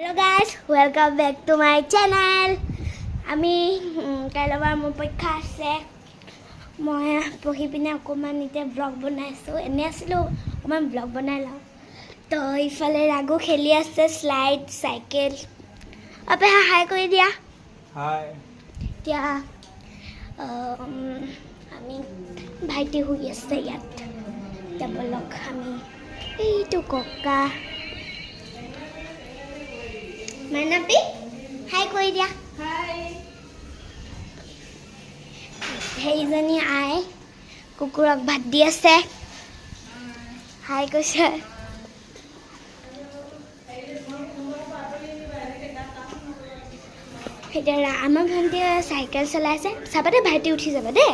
Hello guys, welcome back to my channel. আমি কাইলৈবাৰ মোৰ পৰীক্ষা আছে মই পঢ়ি পিনে অকণমান এতিয়া ব্লগ বনাইছোঁ এনে আছিলোঁ অকণমান ব্লগ বনাই লওঁ তো ইফালে ৰাগু খেলি আছে শ্লাইড চাইকেল আপে হাই কৰি দিয়া হাই এতিয়া আমি ভাইটি শুই আছে ইয়াত এতিয়া বলক আমি এইটো ককা মাইনাপি হাই কৰি দিয়া হাই সেইজনী আই কুকুৰক ভাত দি আছে হাই কৈছে এতিয়া আমাৰ ভণ্টিয়ে চাইকেল চলাইছে চাবা দেই ভাইটি উঠি যাব দেই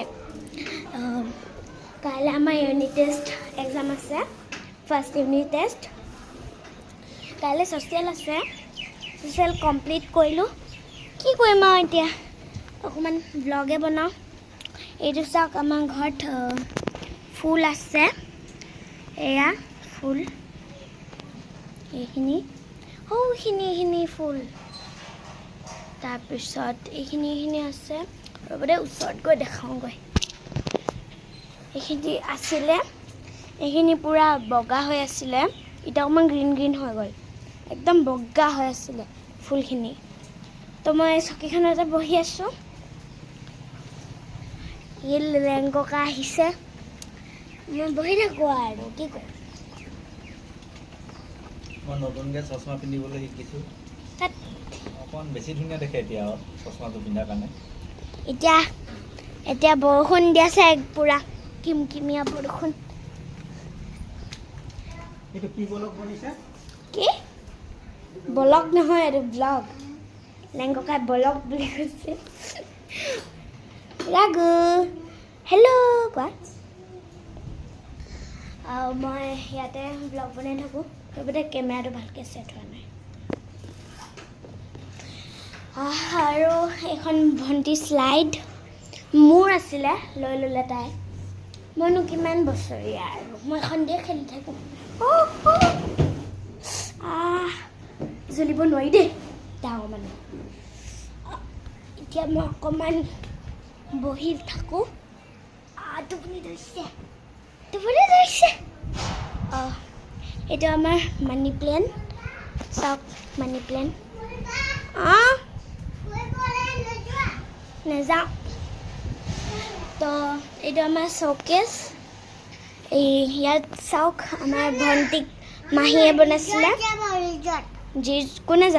কাইলৈ আমাৰ ইউনিট টেষ্ট এক্সাম আছে ফাৰ্ষ্ট ইউনিট টেষ্ট কাইলৈ ছ'চিয়েল আছে ছ'চিয়েল কমপ্লিট কৰিলোঁ কি কৰিম আৰু এতিয়া অকণমান ব্লগে বনাওঁ এইটো চাওক আমাৰ ঘৰত ফুল আছে এয়া ফুল এইখিনি এইখিনি ফুল তাৰপিছত এইখিনি আছে ৰ'ব দেই ওচৰত গৈ দেখাওঁগৈ এইখিনি আছিলে এইখিনি পূৰা বগা হৈ আছিলে এতিয়া অকণমান গ্ৰীণ গ্ৰীণ হৈ গ'ল একদম বগা হৈ আছিলে ফুলখিনি তো মই চকীখনতে বহি আছোঁ এই ৰেংককা আহিছে মই বহি থাকোঁ আৰু কি কৰোঁ মই নতুনকৈ চশমা পিন্ধিবলৈ শিকিছোঁ তাত অকণমান বেছি ধুনীয়া দেখে এতিয়া চশমাটো পিন্ধাৰ কাৰণে এতিয়া বৰষুণ দি আছে পূৰা কিমকিমীয়া বৰষুণ এইটো কি বলক বনিছে কি ব্লগ নহয় এইটো ব্লগ লেংককাই ব্লগ বুলি কৈছে ৰাগু হেল্ল' কোৱা মই ইয়াতে ব্লগ বনাই থাকোঁ সেইবোৰতে কেমেৰাটো ভালকৈ ছেট হোৱা নাই আৰু এইখন ভণ্টি শ্লাইড মোৰ আছিলে লৈ ল'লে তাই মইনো কিমান বছৰীয়া আৰু মই এখন দিয়ে খেলি থাকোঁ জ্বলিব নোৱাৰি দেই ডাঙৰ মানুহ এতিয়া মই অকণমান বহি থাকোঁ টোপনি ধৰিছে এইটো আমাৰ মানি প্লেণ্ট চাওক মানি প্লেণ্ট নেযাওঁ তো এইটো আমাৰ শ্ব'কেছ ইয়াত চাওক আমাৰ ভণ্টিক মাহীয়ে বনাইছিলে যি কোনে